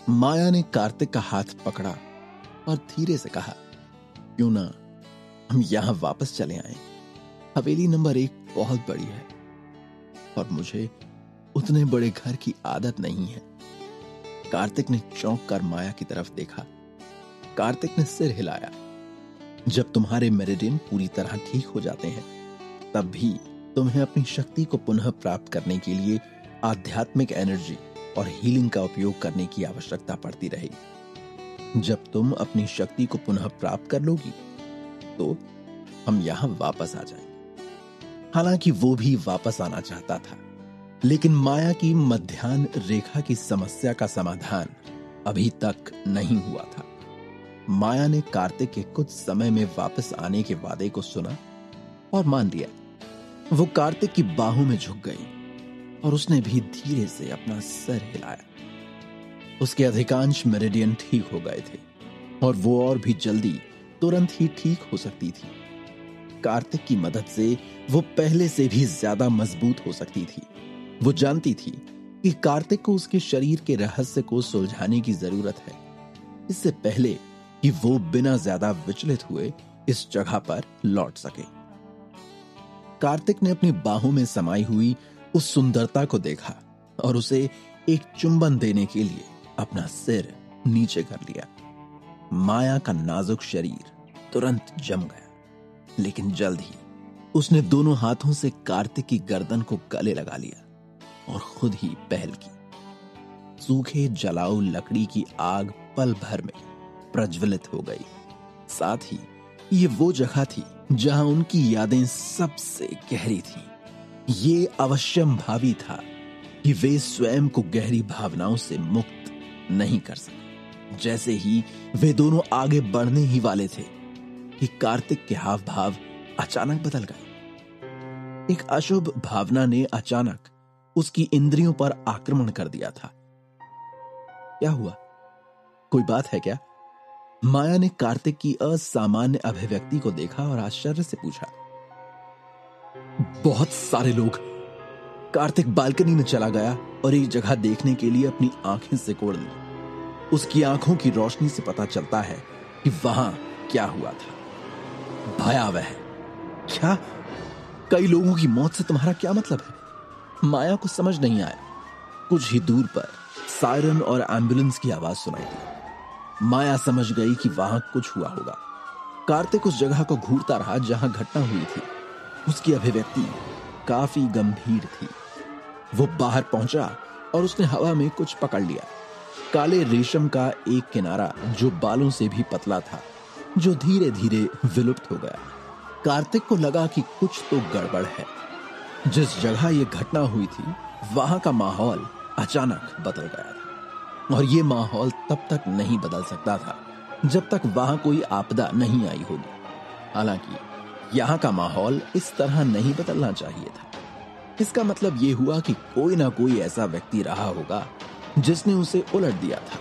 माया ने कार्तिक का हाथ पकड़ा और धीरे से कहा, क्यों ना हम यहां वापस चले आए। हवेली नंबर 1 बहुत बड़ी है और मुझे उतने बड़े घर की आदत नहीं है। कार्तिक ने चौंक कर माया की तरफ देखा। कार्तिक ने सिर हिलाया। जब तुम्हारे मेरिडियन पूरी तरह ठीक हो जाते हैं तब भी तुम्हें अपनी शक्ति को पुनः प्राप्त करने के लिए आध्यात्मिक एनर्जी और हीलिंग का उपयोग करने की आवश्यकता पड़ती रहेगी। जब तुम अपनी शक्ति को पुनः प्राप्त कर लोगी तो हम यहां वापस आ जाएंगे। हालांकि वो भी वापस आना चाहता था, लेकिन माया की मध्याह्न रेखा की समस्या का समाधान अभी तक नहीं हुआ था। माया ने कार्तिक के कुछ समय में वापस आने के वादे को सुना और मान लिया। वो कार्तिक की बाहों में झुक गई और उसने भी धीरे से अपना सर हिलाया। उसके अधिकांश मेरिडियन ठीक हो गए थे और वो और भी जल्दी तुरंत ही ठीक हो सकती थी। कार्तिक की मदद से वो पहले से भी ज्यादा मजबूत हो सकती थी। वो जानती थी कि कार्तिक को उसके शरीर के रहस्य को सुलझाने की जरूरत है, इससे पहले कि वो बिना ज्यादा विचलित हुए इस जगह पर लौट सके। कार्तिक ने अपनी बाहों में समाई हुई उस सुंदरता को देखा और उसे एक चुंबन देने के लिए अपना सिर नीचे कर लिया। माया का नाजुक शरीर तुरंत जम गया, लेकिन जल्द ही उसने दोनों हाथों से कार्तिक की गर्दन को गले लगा लिया और खुद ही पहल की। सूखे जलाऊ लकड़ी की आग पल भर में प्रज्वलित हो गई। साथ ही ये वो जगह थी जहां उनकी यादें सबसे गहरी थी। ये अवश्यम भावी था कि वे स्वयं को गहरी भावनाओं से मुक्त नहीं कर सके। जैसे ही वे दोनों आगे बढ़ने ही वाले थे कि कार्तिक के हाव भाव अचानक बदल गए। एक अशुभ भावना ने अचानक उसकी इंद्रियों पर आक्रमण कर दिया था। क्या हुआ? कोई बात है क्या? माया ने कार्तिक की असामान्य अभिव्यक्ति को देखा और आश्चर्य से पूछा। बहुत सारे लोग। कार्तिक बालकनी में चला गया और एक जगह देखने के लिए अपनी आंखें सिकोड़ ली। उसकी आंखों की रोशनी से पता चलता है कि वहां क्या हुआ था। भयावह। क्या? कई लोगों की मौत से तुम्हारा क्या मतलब है? माया को समझ नहीं आया। कुछ ही दूर पर सायरन और एम्बुलेंस की आवाज सुनाई दी। माया समझ गई कि वहां कुछ हुआ होगा। कार्तिक उस जगह को घूरता रहा जहां घटना हुई थी। उसकी अभिव्यक्ति काफी गंभीर थी। वो बाहर पहुंचा और उसने हवा में कुछ पकड़ लिया। काले रेशम का एक किनारा जो बालों से भी पतला था, जो धीरे धीरे विलुप्त हो गया। कार्तिक को लगा कि कुछ तो गड़बड़ है। जिस जगह यह घटना हुई थी वहां का माहौल अचानक बदल गया था और यह माहौल तब तक नहीं बदल सकता था जब तक वहां कोई आपदा नहीं आई होगी। हालांकि यहां का माहौल इस तरह नहीं बदलना चाहिए था। इसका मतलब यह हुआ कि कोई ना कोई ऐसा व्यक्ति रहा होगा जिसने उसे उलट दिया था,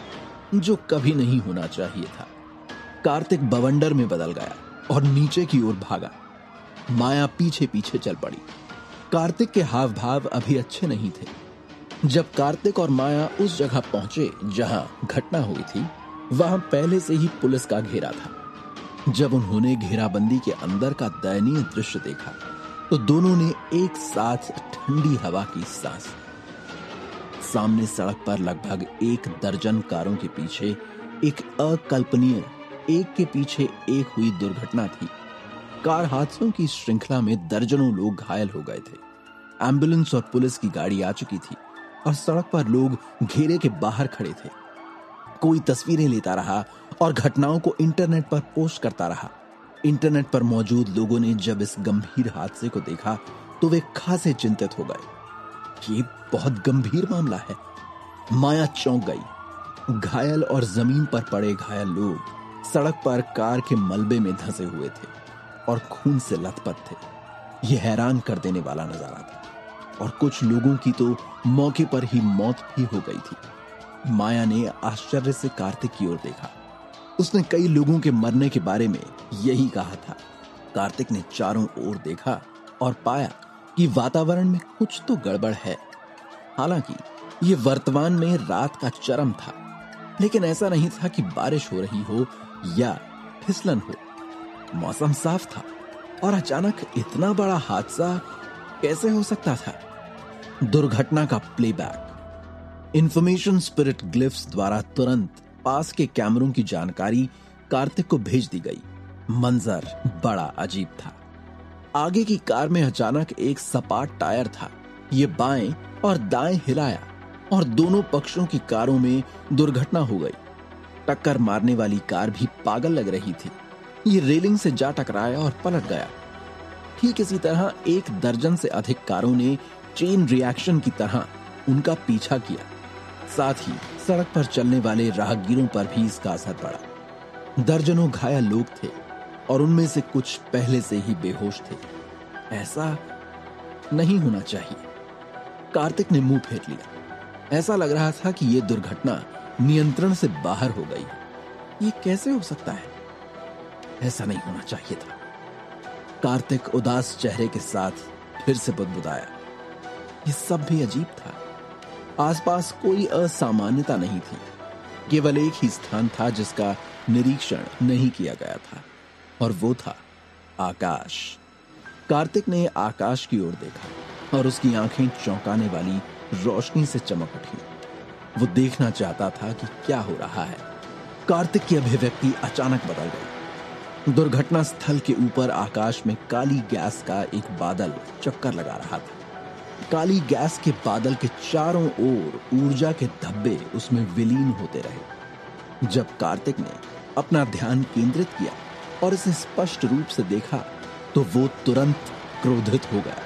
जो कभी नहीं होना चाहिए था। कार्तिक बवंडर में बदल गया और नीचे की ओर भागा। माया पीछे पीछे चल पड़ी। कार्तिक के हाव भाव अभी अच्छे नहीं थे। जब कार्तिक और माया उस जगह पहुंचे जहां घटना हुई थी, वहां पहले से ही पुलिस का घेरा था। जब उन्होंने घेराबंदी के अंदर का दयनीय दृश्य देखा तो दोनों ने एक साथ ठंडी हवा की सांस ली। सामने सड़क पर लगभग 1 दर्जन कारों के पीछे एक अकल्पनीय एक के पीछे एक हुई दुर्घटना थी। कार हादसों की श्रृंखला में दर्जनों लोग घायल हो गए थे। एम्बुलेंस और पुलिस की गाड़ी आ चुकी थी और सड़क पर लोग घेरे के बाहर खड़े थे। कोई तस्वीरें लेता रहा और घटनाओं को इंटरनेट पर पोस्ट करता रहा। इंटरनेट पर मौजूद लोगों ने जब इस गंभीर हादसे को देखा तो वे खासे चिंतित हो गए। ये बहुत गंभीर मामला है। माया चौंक गई। घायल और जमीन पर पड़े घायल लोग सड़क पर कार के मलबे में धंसे हुए थे और खून से लथपथ थे। यह हैरान कर देने वाला नजारा था और कुछ लोगों की तो मौके पर ही मौत भी हो गई थी। माया ने आश्चर्य से कार्तिक की ओर देखा। उसने कई लोगों के मरने के बारे में यही कहा था। कार्तिक ने चारों ओर देखा और पाया कि वातावरण में कुछ तो गड़बड़ है। हालांकि यह वर्तमान में रात का चरम था, लेकिन ऐसा नहीं था कि बारिश हो रही हो या फिसलन हो। मौसम साफ था और अचानक इतना बड़ा हादसा कैसे हो सकता था? दुर्घटना का प्लेबैक इंफॉर्मेशन स्पिरिट ग्लिफ्स द्वारा तुरंत पास के कैमरों की जानकारी कार्तिक को भेज दी गई। मंजर बड़ा अजीब था। आगे की कार में अचानक एक सपाट टायर था। ये बाएं और दाएं हिलाया और दोनों पक्षों की कारों में दुर्घटना हो गई। टक्कर मारने वाली कार भी पागल लग रही थी। ये रेलिंग से जा टकराया और पलट गया। ठीक इसी तरह 1 दर्जन से अधिक कारों ने चेन रिएक्शन की तरह उनका पीछा किया। साथ ही सड़क पर चलने वाले राहगीरों पर भी इसका असर पड़ा। दर्जनों घायल लोग थे और उनमें से कुछ पहले से ही बेहोश थे। ऐसा नहीं होना चाहिए। कार्तिक ने मुंह फेर लिया। ऐसा लग रहा था कि यह दुर्घटना नियंत्रण से बाहर हो गई। ये कैसे हो सकता है? ऐसा नहीं होना चाहिए था। कार्तिक उदास चेहरे के साथ फिर से बुदबुदाया। ये सब भी अजीब था। आसपास कोई असामान्यता नहीं थी। केवल एक ही स्थान था जिसका निरीक्षण नहीं किया गया था और वो था आकाश। कार्तिक ने आकाश की ओर देखा और उसकी आंखें चौंकाने वाली रोशनी से चमक उठी। वो देखना चाहता था कि क्या हो रहा है। कार्तिक की अभिव्यक्ति अचानक बदल गई। दुर्घटना स्थल के ऊपर आकाश में काली गैस का एक बादल चक्कर लगा रहा था। काली गैस के बादल के चारों ओर ऊर्जा के धब्बे उसमें विलीन होते रहे। जब कार्तिक ने अपना ध्यान केंद्रित किया और इसे स्पष्ट रूप से देखा तो वो तुरंत क्रोधित हो गया।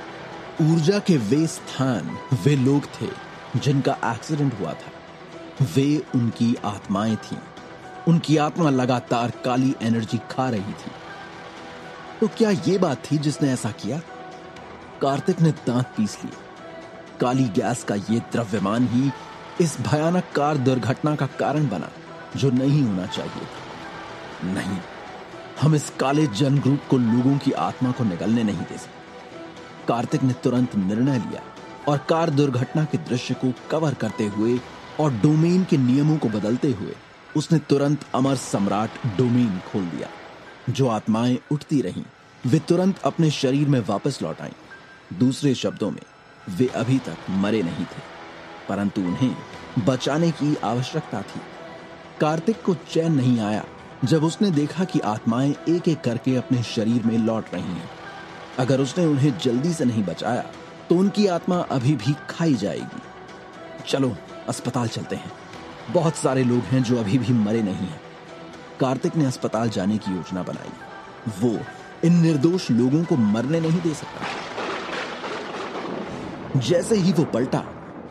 ऊर्जा के वे स्थान वे लोग थे जिनका एक्सीडेंट हुआ था। वे उनकी आत्माएं थीं। उनकी आत्मा लगातार काली एनर्जी खा रही थी। तो क्या यह बात थी जिसने ऐसा किया? कार्तिक ने दांत पीस लिए। काली गैस का यह द्रव्यमान ही इस भयानक कार दुर्घटना का कारण बना जो नहीं होना चाहिए था। नहीं, हम इस काले जन ग्रुप को लोगों की आत्मा को निगलने नहीं दे सकते। कार्तिक ने तुरंत निर्णय लिया और कार दुर्घटना के दृश्य को कवर करते हुए और डोमेन के नियमों को बदलते हुए उसने तुरंत अमर सम्राट डोमेन खोल दिया। जो आत्माएं उठती रहीं, वे तुरंत अपने शरीर में वापस लौट आईं। दूसरे शब्दों में, वे अभी तक मरे नहीं थे, परंतु उन्हें बचाने की आवश्यकता थी। कार्तिक को चैन नहीं आया जब उसने देखा कि आत्माएं एक एक करके अपने शरीर में लौट रही हैं। अगर उसने उन्हें जल्दी से नहीं बचाया तो उनकी आत्मा अभी भी खाई जाएगी। चलो अस्पताल चलते हैं। बहुत सारे लोग हैं जो अभी भी मरे नहीं हैं। कार्तिक ने अस्पताल जाने की योजना बनाई। वो इन निर्दोष लोगों को मरने नहीं दे सकता। जैसे ही वो पलटा,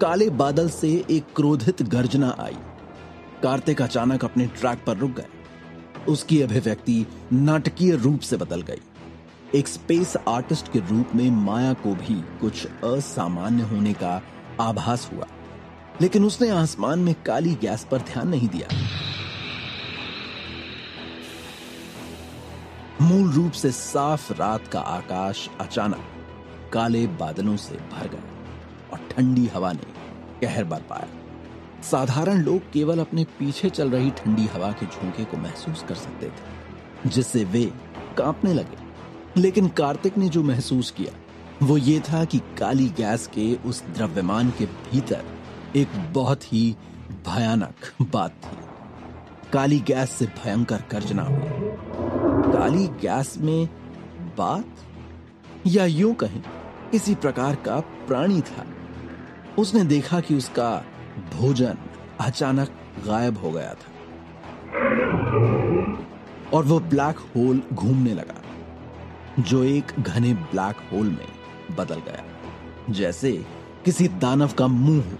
काले बादल से एक क्रोधित गर्जना आई। कार्तिक अचानक अपने ट्रैक पर रुक गए। उसकी अभिव्यक्ति नाटकीय रूप से बदल गई। एक स्पेस आर्टिस्ट के रूप में माया को भी कुछ असामान्य होने का आभास हुआ, लेकिन उसने आसमान में काली गैस पर ध्यान नहीं दिया। मूल रूप से साफ रात का आकाश अचानक काले बादलों से भर गया और ठंडी हवा ने कहर बरपाया। साधारण लोग केवल अपने पीछे चल रही ठंडी हवा के झोंके को महसूस कर सकते थे, जिससे वे कांपने लगे। लेकिन कार्तिक ने जो महसूस किया वो ये था कि काली गैस के उस द्रव्यमान के भीतर एक बहुत ही भयानक बात थी। काली गैस से भयंकर गर्जना हुई। काली गैस में बात, या यूं कहें किसी प्रकार का प्राणी था। उसने देखा कि उसका भोजन अचानक गायब हो गया था और वो ब्लैक होल घूमने लगा, जो एक घने ब्लैक होल में बदल गया, जैसे किसी दानव का मुंह हो।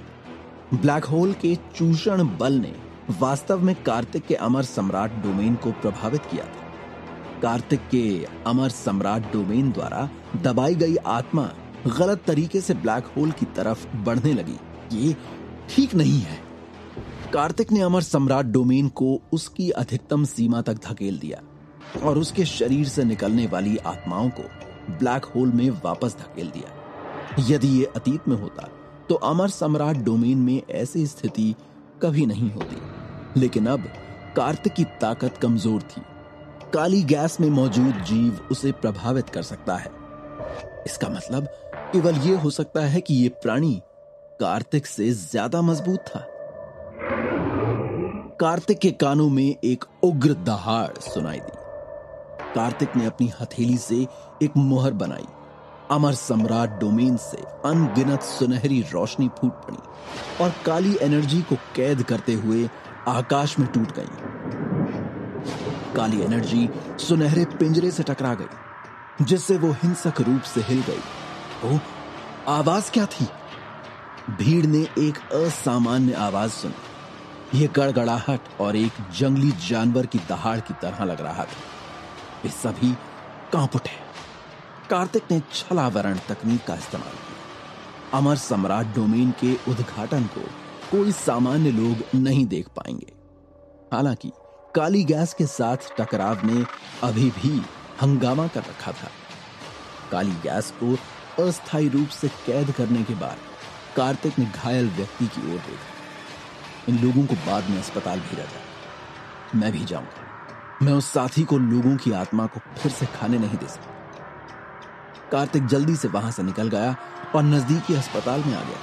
ब्लैक होल के चूषण बल ने वास्तव में कार्तिक के अमर सम्राट डोमेन को प्रभावित किया था। कार्तिक के अमर सम्राट डोमेन द्वारा दबाई गई आत्मा गलत तरीके से ब्लैक होल की तरफ बढ़ने लगी। ये ठीक नहीं है। कार्तिक ने अमर सम्राट डोमेन को उसकी अधिकतम सीमा तक धकेल दिया और उसके शरीर से निकलने वाली आत्माओं को ब्लैक होल में वापस धकेल दिया। यदि ये अतीत में होता तो अमर सम्राट डोमेन में ऐसी स्थिति कभी नहीं होती। लेकिन अब कार्तिक की ताकत कमजोर थी। काली गैस में मौजूद जीव उसे प्रभावित कर सकता है। इसका मतलब केवल यह हो सकता है कि यह प्राणी कार्तिक से ज्यादा मजबूत था। कार्तिक के कानों में एक उग्र दहाड़ सुनाई दी। कार्तिक ने अपनी हथेली से एक मोहर बनाई। अमर सम्राट डोमेन से अनगिनत सुनहरी रोशनी फूट पड़ी और काली एनर्जी को कैद करते हुए आकाश में टूट गई। काली एनर्जी सुनहरे पिंजरे से टकरा गई, जिससे वो हिंसक रूप से हिल गई। ओ, आवाज क्या थी? भीड़ ने एक असामान्य आवाज सुनी। यह गड़गड़ाहट और एक जंगली जानवर की दहाड़ की तरह लग रहा था। वे सभी कांप उठे। कार्तिक ने छलावरण तकनीक का इस्तेमाल किया। अमर सम्राट डोमेन के उद्घाटन को कोई सामान्य लोग नहीं देख पाएंगे। हालांकि काली गैस के साथ टकराव ने अभी भी हंगामा कर रखा था। काली गैस को अस्थायी रूप से कैद करने के बाद कार्तिक ने घायल व्यक्ति की ओर देखा। इन लोगों को बाद में अस्पताल भेजा जाए। मैं भी जाऊंगा। मैं उस साथी को लोगों की आत्मा को फिर से खाने नहीं दे सकता। कार्तिक जल्दी से वहां से निकल गया और नजदीकी अस्पताल में आ गया।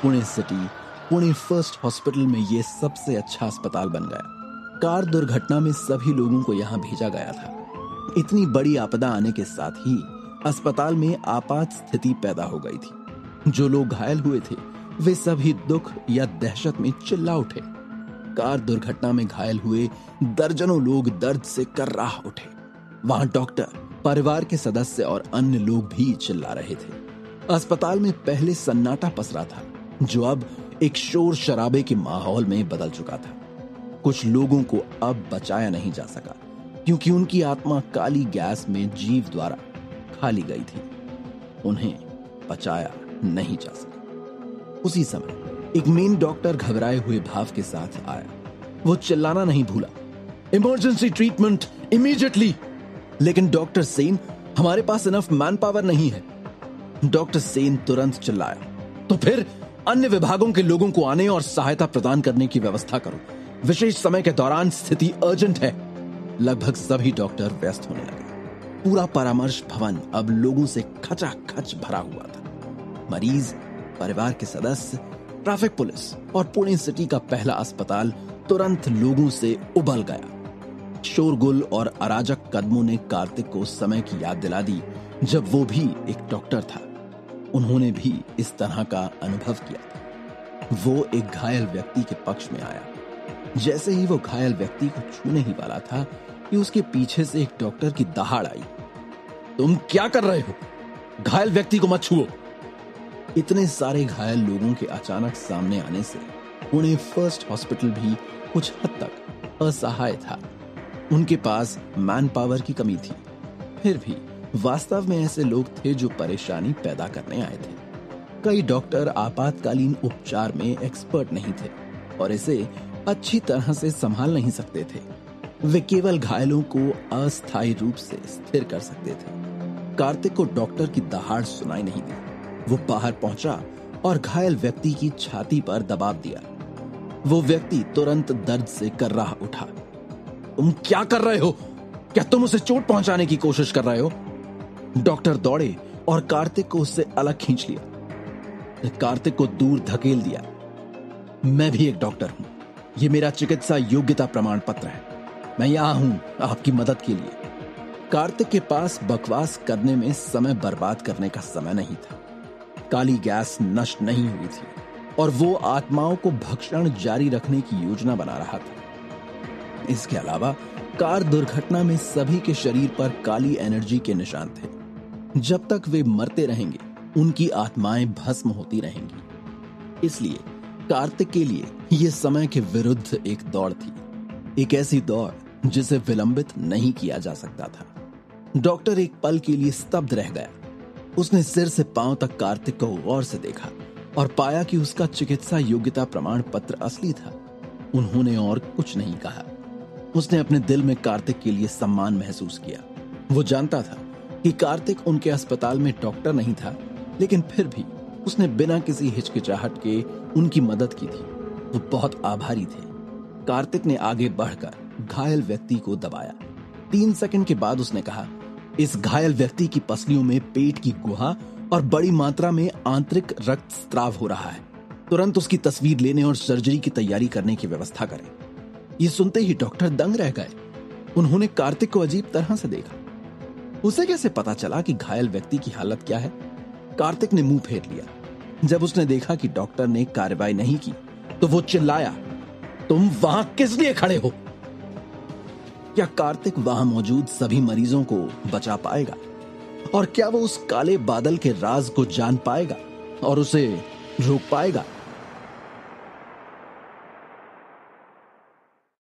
Pune city, Pune first hospital में यह सबसे अच्छा अस्पताल बन गया। कार दुर्घटना में सभी लोगों को यहां भेजा गया था। इतनी बड़ी आपदा आने के साथ ही अस्पताल में आपात स्थिति पैदा हो गई थी। जो लोग घायल हुए थे वे सभी दुख या दहशत में चिल्ला उठे। कार दुर्घटना में घायल हुए दर्जनों लोग दर्द से कर्राह उठे। वहां डॉक्टर, परिवार के सदस्य और अन्य लोग भी चिल्ला रहे थे। अस्पताल में पहले सन्नाटा पसरा था, जो अब एक शोर शराबे के माहौल में बदल चुका था। कुछ लोगों को अब बचाया नहीं जा सका, क्योंकि उनकी आत्मा काली गैस में जीव द्वारा खा ली गई थी। उन्हें बचाया नहीं जा सका। उसी समय एक मेन डॉक्टर घबराए हुए भाव के साथ आया। वो चिल्लाना नहीं भूला, इमरजेंसी ट्रीटमेंट इमीडिएटली। लेकिन डॉक्टर सेन, हमारे पास इनफ मैन पावर नहीं है। डॉक्टर सेन तुरंत चिल्लाया, तो फिर अन्य विभागों के लोगों को आने और सहायता प्रदान करने की व्यवस्था करो। विशेष समय के दौरान स्थिति अर्जेंट है। लगभग सभी डॉक्टर व्यस्त होने लगे। पूरा परामर्श भवन अब लोगों से खचाखच भरा हुआ था। मरीज, परिवार के सदस्य, ट्रैफिक पुलिस और पुणे सिटी का पहला अस्पताल तुरंत लोगों से उबल गया। शोरगुल और अराजक कदमों ने कार्तिक को समय की याद दिला दी, जब वो भी एक डॉक्टर था। उन्होंने भी इस तरह का अनुभव किया था। वो एक घायल व्यक्ति के पक्ष में आया। जैसे ही वो घायल व्यक्ति को छूने ही वाला था कि उसके पीछे से एक डॉक्टर की दहाड़ आई। तुम क्या कर रहे हो? घायल व्यक्ति को मत छुओ। इतने सारे घायल लोगों के अचानक सामने आने से पुणे फर्स्ट हॉस्पिटल भी कुछ हद तक असहाय था। उनके पास मैन पावर की कमी थी। फिर भी वास्तव में ऐसे लोग थे जो परेशानी पैदा करने आए थे। कई डॉक्टर आपातकालीन उपचार में एक्सपर्ट नहीं थे और इसे अच्छी तरह से संभाल नहीं सकते थे। वे केवल घायलों को अस्थायी रूप से स्थिर कर सकते थे। कार्तिक को डॉक्टर की दहाड़ सुनाई नहीं दी। वो बाहर पहुंचा और घायल व्यक्ति की छाती पर दबाव दिया। वो व्यक्ति तुरंत दर्द से कर्राह उठा। तुम क्या कर रहे हो? क्या तुम उसे चोट पहुंचाने की कोशिश कर रहे हो? डॉक्टर दौड़े और कार्तिक को उससे अलग खींच लिया। कार्तिक को दूर धकेल दिया। मैं भी एक डॉक्टर हूं। यह मेरा चिकित्सा योग्यता प्रमाण पत्र है। मैं यहां हूं आपकी मदद के लिए। कार्तिक के पास बकवास करने में समय बर्बाद करने का समय नहीं था। काली गैस नष्ट नहीं हुई थी और वो आत्माओं को भक्षण जारी रखने की योजना बना रहा था। इसके अलावा कार दुर्घटना में सभी के शरीर पर काली एनर्जी के निशान थे। जब तक वे मरते रहेंगे, उनकी आत्माएं भस्म होती रहेंगी। इसलिए कार्तिक के लिए यह समय के विरुद्ध एक दौड़ थी, एक ऐसी दौड़ जिसे विलंबित नहीं किया जा सकता था। डॉक्टर एक पल के लिए स्तब्ध रह गया। उसने सिर से पांव तक कार्तिक को गौर से देखा और पाया कि उसका चिकित्सा योग्यता प्रमाण पत्र असली था। उन्होंने और कुछ नहीं कहा। उसने अपने दिल में कार्तिक के लिए सम्मान महसूस किया। वो जानता था कि कार्तिक उनके अस्पताल में डॉक्टर नहीं था, लेकिन फिर भी उसने बिना किसी हिचकिचाहट के उनकी मदद की थी। वो बहुत आभारी थे। कार्तिक ने आगे बढ़कर घायल व्यक्ति को दबाया। 3 सेकंड के बाद उसने कहा, इस घायल व्यक्ति की पसलियों में पेट की गुहा और बड़ी मात्रा में आंतरिक रक्तस्राव हो रहा है। तुरंत उसकी तस्वीर लेने और सर्जरी की तैयारी करने की व्यवस्था करें। ये सुनते ही डॉक्टर दंग रह गए। उन्होंने कार्तिक को अजीब तरह से देखा। उसे कैसे पता चला कि घायल व्यक्ति की हालत क्या है? कार्तिक ने मुंह फेर लिया। जब उसने देखा कि डॉक्टर ने कार्रवाई नहीं की तो वो चिल्लाया, तुम वहां किस लिए खड़े हो? क्या कार्तिक वहां मौजूद सभी मरीजों को बचा पाएगा? और क्या वो उस काले बादल के राज को जान पाएगा और उसे रोक पाएगा?